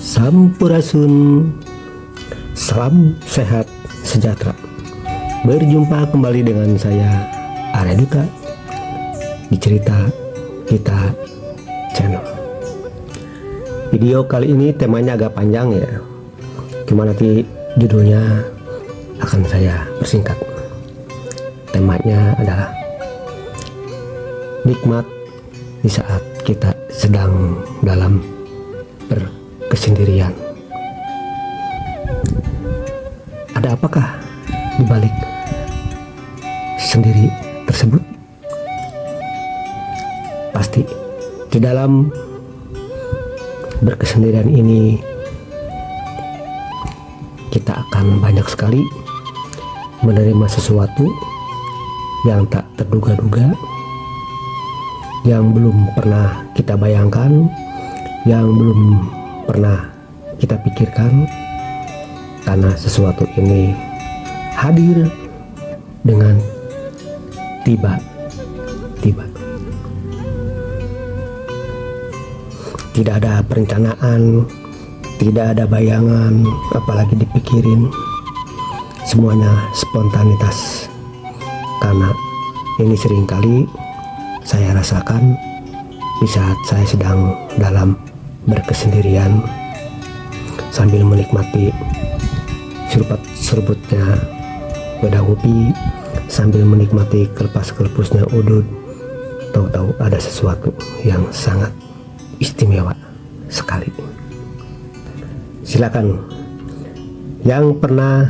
Sampurasun, salam sehat sejahtera. Berjumpa kembali dengan saya Arya Duta di Cerita Kita Channel. Video kali ini temanya agak panjang ya, cuma nanti judulnya akan saya persingkat. Temanya adalah nikmat di saat kita sedang dalam berkesendirian. Ada apakah di balik sendiri tersebut? Pasti di dalam berkesendirian ini kita akan banyak sekali menerima sesuatu yang tak terduga-duga, yang belum pernah kita bayangkan, yang belum pernah kita pikirkan, karena sesuatu ini hadir dengan tiba-tiba. Tidak ada perencanaan, tidak ada bayangan, apalagi dipikirin. Semuanya spontanitas. Karena ini seringkali saya rasakan di saat saya sedang dalam berkesendirian sambil menikmati seruput-seruputnya wedang kopi, sambil menikmati kelepas-kelepusnya udud, tahu-tahu ada sesuatu yang sangat istimewa sekali. Silakan yang pernah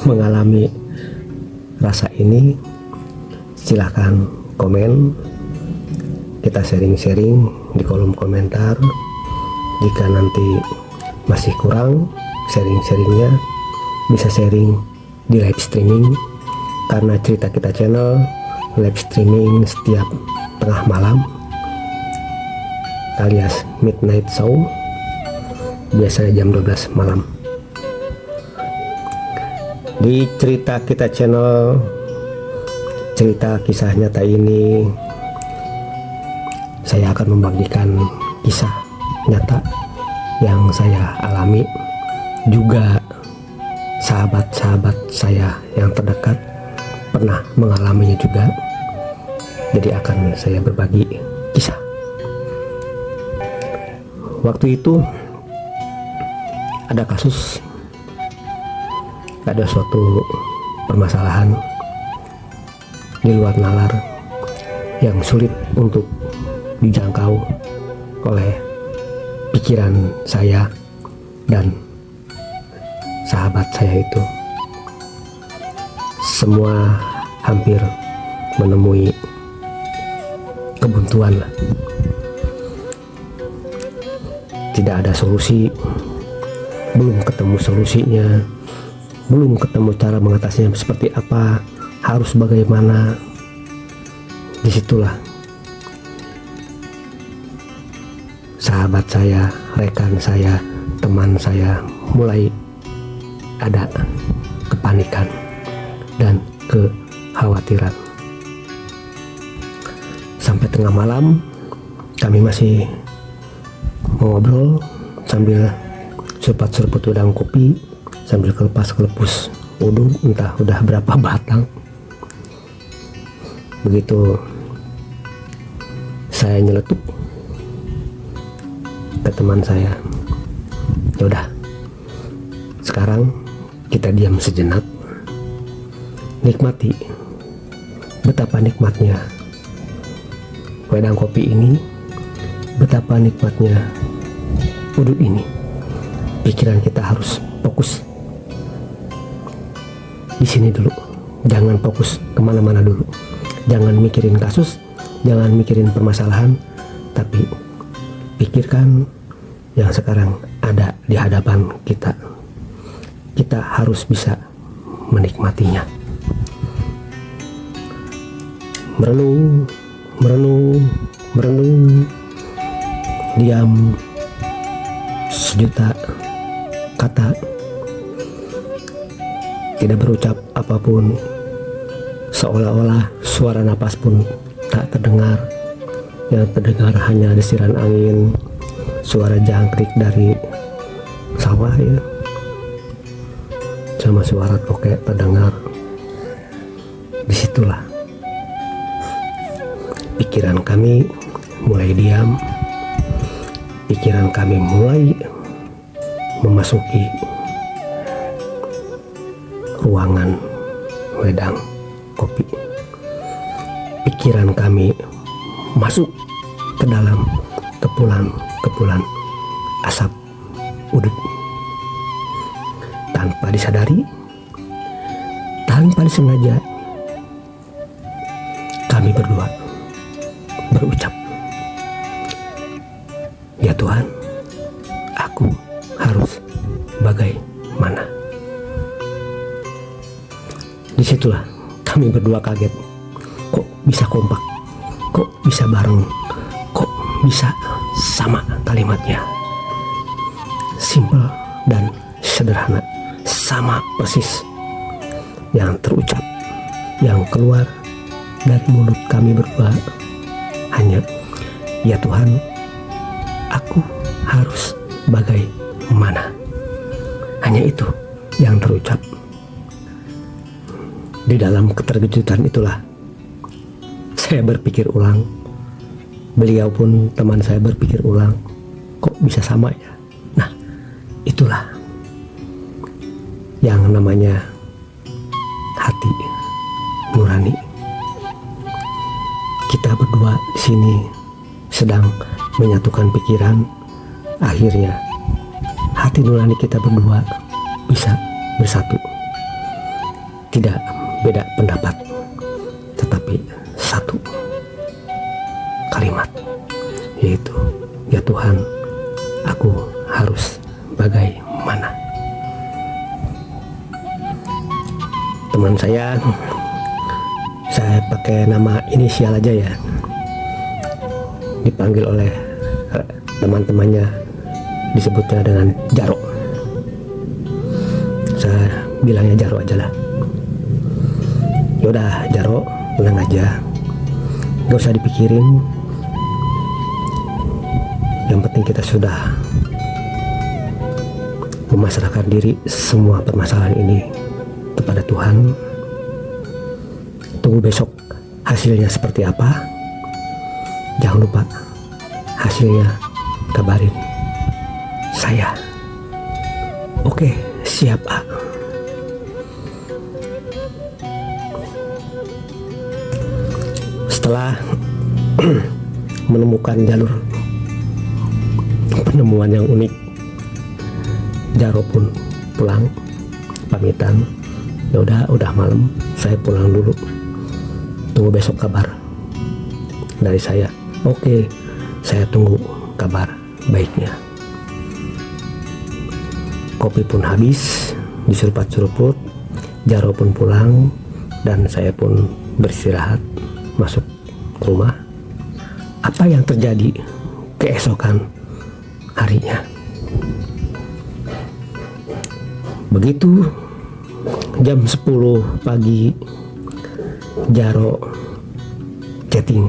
mengalami rasa ini, silakan komen, kita sharing-sharing di kolom komentar. Jika nanti masih kurang sharing-sharingnya, bisa sharing di live streaming, karena Cerita Kita Channel live streaming setiap tengah malam alias midnight show, biasanya jam 12 malam. Di Cerita Kita Channel, cerita kisah nyata ini saya akan membagikan kisah nyata yang saya alami, juga sahabat-sahabat saya yang terdekat pernah mengalaminya juga. Jadi akan saya berbagi kisah. Waktu itu ada kasus, ada suatu permasalahan di luar nalar yang sulit untuk dijangkau oleh pikiran saya dan sahabat saya itu. Semua hampir menemui kebuntuan lah. Tidak ada solusi, belum ketemu solusinya, belum ketemu cara mengatasinya seperti apa, harus bagaimana. Disitulah sahabat saya, rekan saya, teman saya mulai ada kepanikan dan kekhawatiran. Sampai tengah malam kami masih ngobrol sambil seruput udang kopi, sambil kelepas-kelepus uduk, entah udah berapa batang. Begitu saya nyeletuk ke teman saya, ya udah, sekarang kita diam sejenak, nikmati betapa nikmatnya wedang kopi ini, betapa nikmatnya udut ini. Pikiran kita harus fokus di sini dulu, jangan fokus kemana-mana dulu, jangan mikirin kasus, jangan mikirin permasalahan, tapi pikirkan yang sekarang ada di hadapan kita. Kita harus bisa menikmatinya. Merenung, merenung, merenung, diam sejuta kata, tidak berucap apapun, seolah-olah suara napas pun tak terdengar. Yang terdengar hanya desiran angin, suara jangkrik dari sawah ya, sama suara tokek terdengar. Disitulah pikiran kami mulai diam, pikiran kami mulai memasuki ruangan wedang kopi. Pikiran kami masuk ke dalam kepulan asap udut. Tanpa disadari, tanpa disengaja, kami berdua berucap, "Ya Tuhan, aku harus bagaimana?" Disitulah kami berdua kaget. Kok bisa kompak? Kok bisa bareng? Kok bisa sama kalimatnya? Simple dan sederhana, sama persis. Yang terucap, yang keluar dari mulut kami berdua hanya, "Ya Tuhan, aku harus bagaimana?" Hanya itu yang terucap. Di dalam keterkejutan itulah saya berpikir ulang. Beliau pun, teman saya, berpikir ulang, kok bisa sama ya? Nah, itulah yang namanya hati nurani. Kita berdua di sini sedang menyatukan pikiran. Akhirnya hati nurani kita berdua bisa bersatu. Tidak beda pendapat, tetapi satu kalimat, yaitu, "Ya Tuhan, aku harus bagaimana?" Teman saya pakai nama inisial aja ya, dipanggil oleh teman-temannya disebutnya dengan Jaro. Saya bilangnya Jaro aja lah. Yaudah Jaro, tenang aja, gak usah dipikirin. Yang penting kita sudah memasrahkan diri semua permasalahan ini kepada Tuhan. Tunggu besok hasilnya seperti apa. Jangan lupa hasilnya kabarin saya. Oke, siap A. Setelah menemukan jalur penemuan yang unik, Jaro pun pulang pamitan. Ya udah malam, saya pulang dulu. Tunggu besok kabar dari saya. Oke, saya tunggu kabar baiknya. Kopi pun habis, diseruput-seruput. Jaro pun pulang dan saya pun beristirahat, masuk rumah. Apa yang terjadi keesokan harinya? Begitu jam 10 pagi, Jaro chatting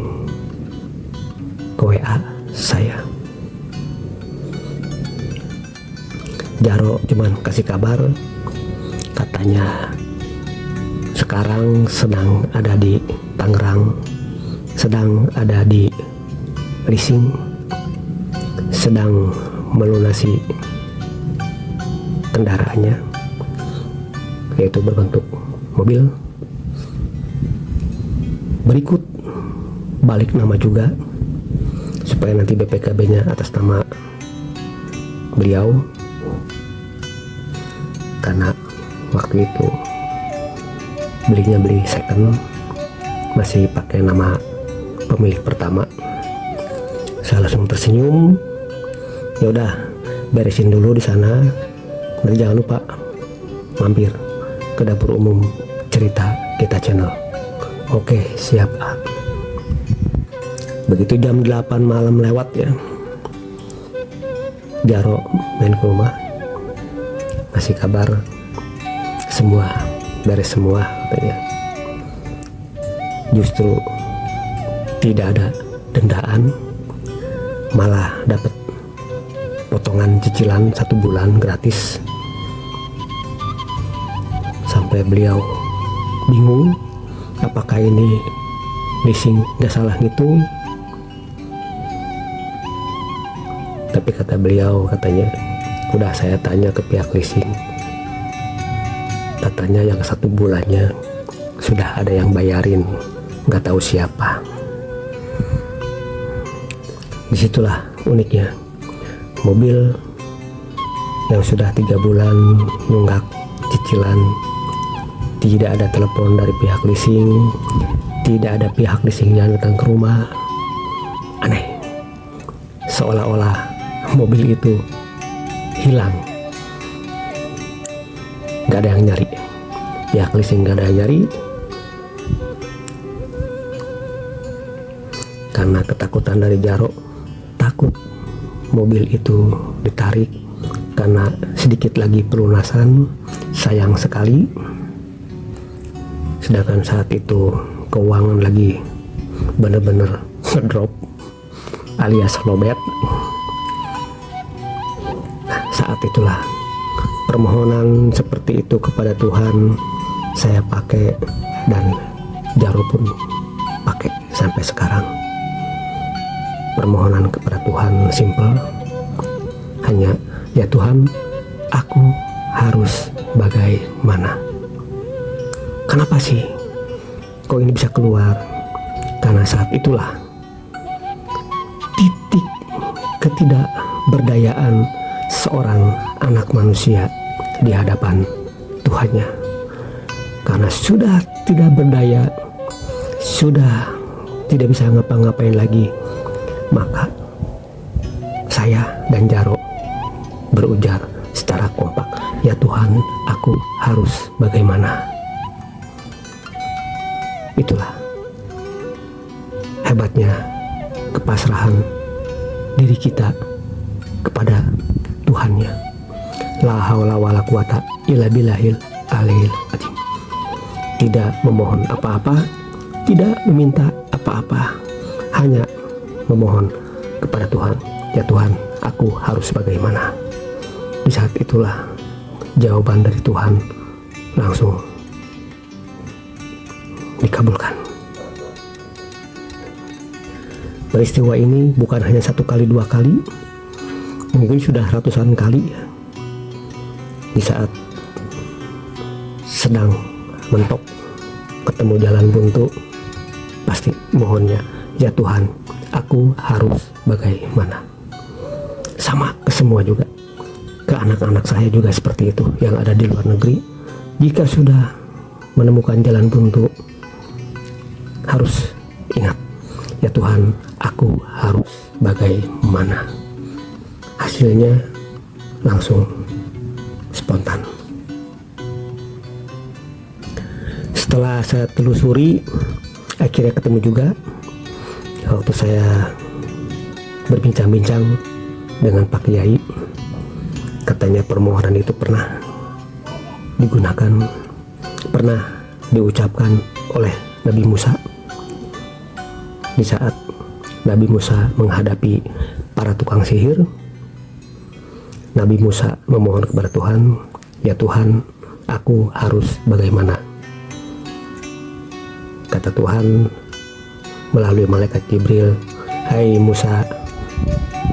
ke WA saya. Jaro cuman kasih kabar, katanya sekarang sedang ada di Tangerang, sedang ada di leasing, sedang melunasi kendaraannya, yaitu berbentuk mobil. Berikut balik nama juga, supaya nanti BPKB-nya atas nama beliau, karena waktu itu beli second, masih pakai nama pemilik pertama. Saya langsung tersenyum. Ya udah, beresin dulu di sana. Dan jangan lupa mampir ke dapur umum Cerita Kita Channel. Oke, siap. Begitu jam 8 malam lewat ya, Jaro main ke rumah, ngasih kabar semua beres semua katanya. Justru tidak ada dendaan, malah dapat potongan cicilan 1 bulan gratis, sampai beliau bingung apakah ini leasing gak salah ngitung. Tapi kata beliau, katanya udah saya tanya ke pihak leasing, katanya yang 1 bulannya sudah ada yang bayarin, nggak tahu siapa. Disitulah uniknya, mobil yang sudah 3 bulan nunggak cicilan, tidak ada telepon dari pihak leasing, tidak ada pihak leasing yang datang ke rumah. Aneh, seolah-olah mobil itu hilang, gak ada yang nyari, pihak leasing gak ada yang nyari, karena ketakutan dari Jaro, takut mobil itu ditarik karena sedikit lagi pelunasan, sayang sekali. Sedangkan saat itu keuangan lagi bener-bener ngedrop alias lobet. Saat itulah permohonan seperti itu kepada Tuhan saya pakai, dan Jaro pun pakai sampai sekarang. Permohonan kepada Tuhan simple, hanya ya Tuhan, aku harus bagaimana? Kenapa sih kok ini bisa keluar? Karena saat itulah titik ketidakberdayaan seorang anak manusia di hadapan Tuhannya. Karena sudah tidak berdaya, sudah tidak bisa ngapa-ngapain lagi, maka saya dan Jaro berujar secara kompak, ya Tuhan, aku harus bagaimana? Itulah hebatnya kepasrahan diri kita kepada Tuhannya. La haula wala quwata illa billahil aliyil azim. Tidak memohon apa-apa, tidak meminta apa-apa, hanya memohon kepada Tuhan, ya Tuhan, aku harus bagaimana? Di saat itulah jawaban dari Tuhan langsung dikabulkan. Peristiwa ini bukan hanya 1 kali 2 kali, mungkin sudah ratusan kali. Di saat sedang mentok ketemu jalan buntu, pasti mohonnya, ya Tuhan, aku harus bagaimana? Sama ke semua juga, ke anak-anak saya juga seperti itu yang ada di luar negeri. Jika sudah menemukan jalan buntu, harus ingat, ya Tuhan, aku harus bagaimana? Hasilnya langsung spontan. Setelah saya telusuri, akhirnya ketemu juga. Waktu saya berbincang-bincang dengan Pak Kiai, katanya permohonan itu pernah digunakan, pernah diucapkan oleh Nabi Musa di saat Nabi Musa menghadapi para tukang sihir. Nabi Musa memohon kepada Tuhan, ya Tuhan, aku harus bagaimana? Kata Tuhan melalui malaikat Jibril, hai Musa,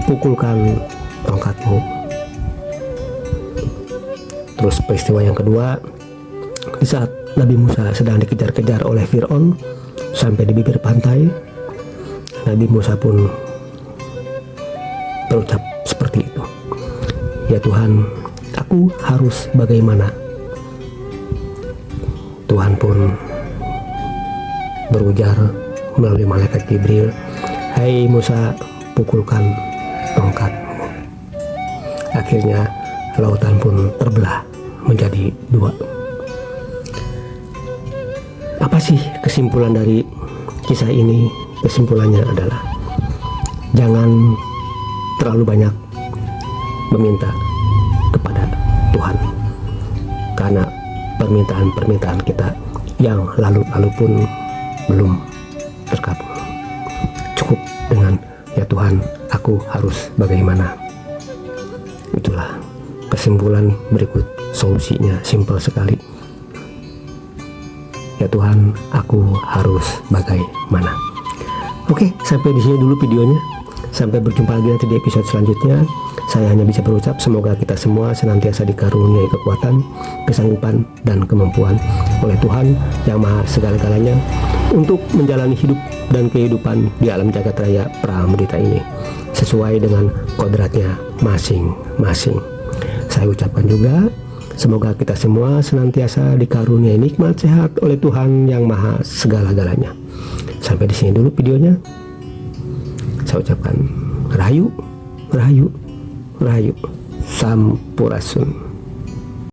pukulkan tongkatmu. Terus peristiwa yang kedua, di saat Nabi Musa sedang dikejar-kejar oleh Fir'aun sampai di bibir pantai, Nabi Musa pun berucap seperti itu, ya Tuhan, aku harus bagaimana? Tuhan pun berujar melalui malaikat Jibril, hai Musa, pukulkan tongkatmu. Akhirnya lautan pun terbelah menjadi 2. Apa sih kesimpulan dari kisah ini? Kesimpulannya adalah jangan terlalu banyak meminta kepada Tuhan, karena permintaan-permintaan kita yang lalu-lalu pun belum terkabul. Cukup dengan ya Tuhan, aku harus bagaimana? Itulah kesimpulan berikut solusinya, simpel sekali. Ya Tuhan, aku harus bagaimana? Oke, sampai di sini dulu videonya. Sampai berjumpa lagi nanti di episode selanjutnya. Saya hanya bisa berucap semoga kita semua senantiasa dikaruniai kekuatan, kesanggupan, dan kemampuan oleh Tuhan yang Maha Segala-galanya untuk menjalani hidup dan kehidupan di alam jagat raya Pramudita ini sesuai dengan kodratnya masing-masing. Saya ucapkan juga semoga kita semua senantiasa dikaruniai nikmat sehat oleh Tuhan yang Maha Segala-galanya. Sampai di sini dulu videonya. Saya ucapkan rahayu, rahayu, rahayu, sampurasun.